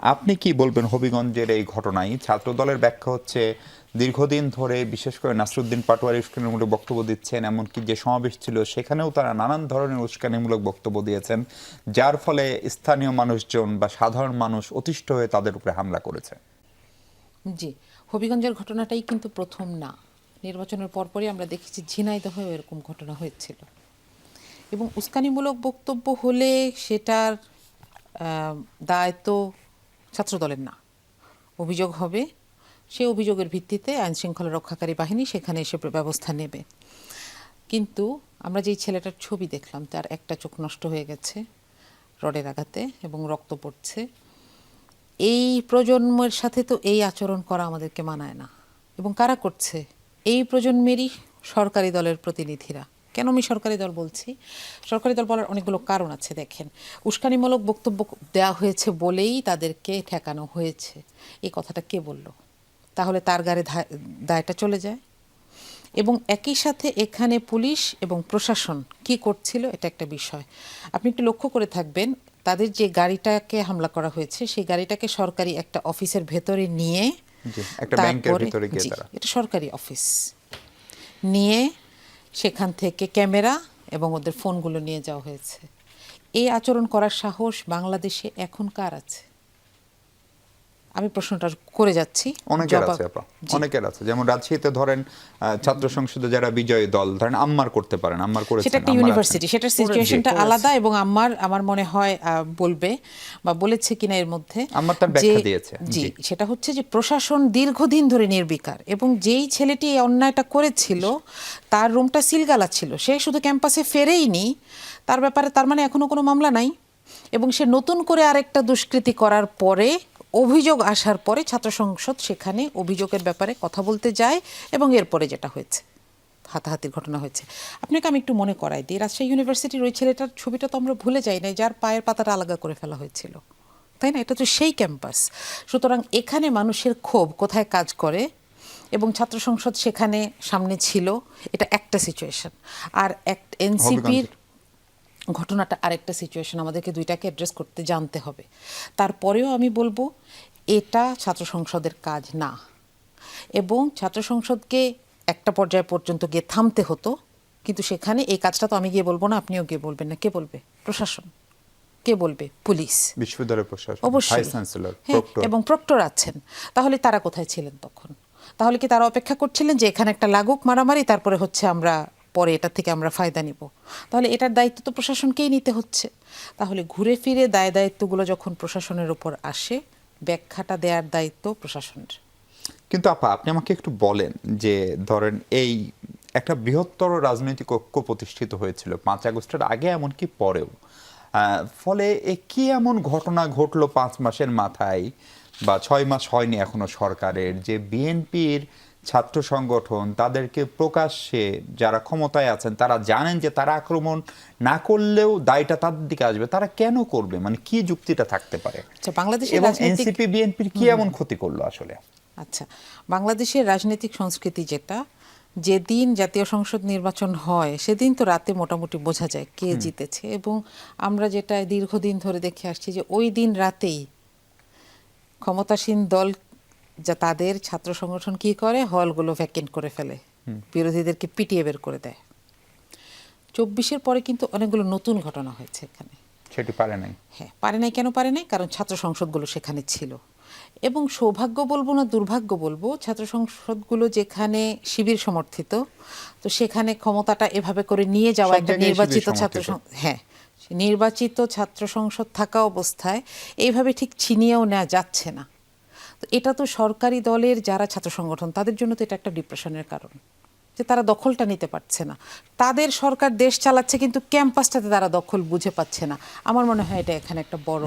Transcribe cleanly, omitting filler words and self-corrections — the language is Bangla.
আপনি কি বলবেন হবিগঞ্জের এই ঘটনায়? ছাত্রদলের ব্যাখ্যা হচ্ছে দীর্ঘদিন ধরে বিশেষ করে নাসরুদ্দিন পাটোয়ারি উস্কানিমূলক বক্তব্য দিচ্ছেন, এমনকি যে সমাবেশ ছিল সেখানেও তারা নানান ধরনের উস্কানিমূলক বক্তব্য দিয়েছেন, যার ফলে স্থানীয় মানুষজন বা সাধারণ মানুষ অতিষ্ঠ হয়ে তাদের উপরে হামলা করেছে। জি, হবিগঞ্জের ঘটনাটাই কিন্তু প্রথম না। নির্বাচনের পরপরই আমরা দেখেছি ঝিনাইদহেও এরকম ঘটনা হয়েছিল। এবং উস্কানিমূলক বক্তব্য হলে সেটার দায়িত্ব ছাত্রদলের না। অভিযোগ হবে, সে অভিযোগের ভিত্তিতে আইনশৃঙ্খলা রক্ষাকারী বাহিনী সেখানে এসে ব্যবস্থা নেবে। কিন্তু আমরা যেই ছেলেটার ছবি দেখলাম তার একটা চোখ নষ্ট হয়ে গেছে রডের আঘাতে এবং রক্ত পড়ছে। এই প্রজন্মের সাথে তো এই আচরণ করা আমাদেরকে মানায় না। এবং কারা করছে? এই প্রজন্মেরই সরকারি দলের প্রতিনিধিরা। কেন আমি সরকারি দল বলছি? সরকারি দল বলার অনেকগুলো কারণ আছে। দেখেন, উস্কানিমূলক বক্তব্য দেওয়া হয়েছে বলেই তাদেরকে ঠেকানো হয়েছে, এই কথাটা কে বলল? তাহলে তার গায়ে দায়টা চলে যায়। এবং একই সাথে এখানে পুলিশ এবং প্রশাসন কি করছিল এটা একটা বিষয়। আপনি একটু লক্ষ্য করে থাকবেন, তাদের যে গাড়িটাকে হামলা করা হয়েছে সেই গাড়িটাকে সরকারি একটা অফিসের ভেতরে নিয়ে, একটা ব্যাংকের ভিতরে গিয়ে তারা, এটা সরকারি অফিস, নিয়ে সেখান থেকে ক্যামেরা এবং ওদের ফোনগুলো নিয়ে যাওয়া হয়েছে। এই আচরণ করার সাহস বাংলাদেশে এখন কার আছে? আমি প্রশ্নটা করে যাচ্ছি। অনেকের আছে আপা, অনেকের আছে। যেমন রাজশাহীতে ধরেন ছাত্র সংসদে যারা বিজয়ী দল ধরেন আম্মার করতে পারেন, আম্মার করেছেন, সেটা একটা ইউনিভার্সিটি, সেটার সিচুয়েশনটা আলাদা। এবং আমার মনে হয় বলবে বা বলেছে কিনা এর মধ্যে আম্মার তার ব্যাখ্যা দিয়েছে। জি, সেটা হচ্ছে যে প্রশাসন দীর্ঘদিন ধরে নির্বিকার এবং যেই ছেলেটি এই অন্যায়টা করেছিল তার রুমটা সিলগালা ছিল, সে শুধু ক্যাম্পাসে ফেরেইনি, তার ব্যাপারে তার মানে এখনো কোনো মামলা নাই। এবং সে নতুন করে আরেকটা দুষ্কৃতি করার পরে, অভিযোগ আসার পরে ছাত্র সংসদ সেখানে অভিযোগের ব্যাপারে কথা বলতে যায় এবং এরপরে যেটা হয়েছে হাতাহাতির ঘটনা হয়েছে। আপনাকে আমি একটু মনে করাই দিই, রাজশাহী ইউনিভার্সিটির ওই ছেলেটার ছবিটা তো আমরা ভুলে যাই নাই, যার পায়ের পাতাটা আলাদা করে ফেলা হয়েছিল, তাই না? এটা তো সেই ক্যাম্পাস। সুতরাং এখানে মানুষের ক্ষোভ কোথায় কাজ করে এবং ছাত্র সংসদ সেখানে সামনে ছিল, এটা একটা সিচুয়েশন। আর এনসিপির ঘটনাটা আরেকটা সিচুয়েশন। আমাদেরকে দুইটাকে অ্যাড্রেস করতে জানতে হবে। তারপরেও আমি বলবো এটা ছাত্র সংসদের কাজ না, এবং ছাত্র সংসদকে একটা পর্যায় পর্যন্ত গিয়ে থামতে হতো। কিন্তু সেখানে এই কাজটা তো আমি গিয়ে বলবো না, আপনিও গিয়ে বলবেন না। কে বলবে? প্রশাসন। কে বলবে? পুলিশ, বিশ্ববিদ্যালয় প্রশাসন, অবশ্যই। হ্যাঁ, এবং প্রক্টর আছেন। তাহলে তারা কোথায় ছিলেন তখন? তাহলে কি তারা অপেক্ষা করছিলেন যে এখানে একটা লাগুক মারামারি, তারপরে হচ্ছে আমরা পরে এটা থেকে আমরা ফায়দা নিব? তাহলে এটার দায়িত্ব তো প্রশাসনকেই নিতে হচ্ছে। তাহলে ঘুরে ফিরে দায়িত্বগুলো যখন প্রশাসনের উপর আসে, ব্যাখ্যাটা দেওয়ার দায়িত্ব প্রশাসনের। কিন্তু আপা আপনি আমাকে একটু বলেন যে ধরেন এই একটা বৃহত্তর রাজনৈতিক ঐক্য প্রতিষ্ঠিত হয়েছিল 5 আগস্টের আগে এমনকি পরেও, ফলে কি এমন ঘটনা ঘটলো 5 মাসের মাথায় বা 6 মাস হয়নি এখনো সরকারের, যে বিএনপির ছাত্র সংগঠন তাদেরকে প্রকাশ্যে, যারা ক্ষমতায় আছেন তারা জানেন যে তারা আক্রমণ না করলেও দায়টা তাদের দিকে আসবে, তারা কেন করবে? মানে কি যুক্তিটা থাকতে পারে? আচ্ছা, বাংলাদেশের এবং রাজনৈতিক এনসিপি বিএনপির কি এমন ক্ষতি করলো আসলে? আচ্ছা, বাংলাদেশের রাজনৈতিক সংস্কৃতি যেটা, যেদিন জাতীয় সংসদ নির্বাচন হয় সেদিন তো রাতে মোটামুটি বোঝা যায় কে জিতেছে। এবং আমরা যেটা দীর্ঘদিন ধরে দেখে আসছি যে ওই দিন রাতেই ক্ষমতাসীন দল যা তাদের ছাত্র সংগঠন কি করে, হলগুলো ভ্যাকেন্ট করে ফেলে, বিরোধীদেরকে পিটিয়ে বের করে দেয়। 24-এর পরে কিন্তু অনেকগুলো নতুন ঘটনা হয়েছে এখানে। সেটি পারে নাই। হ্যাঁ, পারে নাই। কেন পারে নাই? কারণ ছাত্র সংসদগুলো সেখানে ছিল। এবং সৌভাগ্য বলবো না দুর্ভাগ্য বলবো, ছাত্র সংসদগুলো যেখানে শিবির সমর্থিত, তো সেখানে ক্ষমতাটা এভাবে করে নিয়ে যাওয়া একটা নির্বাচিত নির্বাচিত ছাত্র সংসদ থাকা অবস্থায় এইভাবে ঠিক ছিনিয়েও নেওয়া যাচ্ছে না। তো এটা তো সরকারি দলের যারা ছাত্র সংগঠন তাদের জন্য তো এটা একটা ডিপ্রেশনের কারণ, যে তারা দখলটা নিতে পারছে না। তাদের সরকার দেশ চালাচ্ছে কিন্তু ক্যাম্পাসটাতে তারা দখল বুঝে পাচ্ছে না। আমার মনে হয় এটা এখানে একটা বড়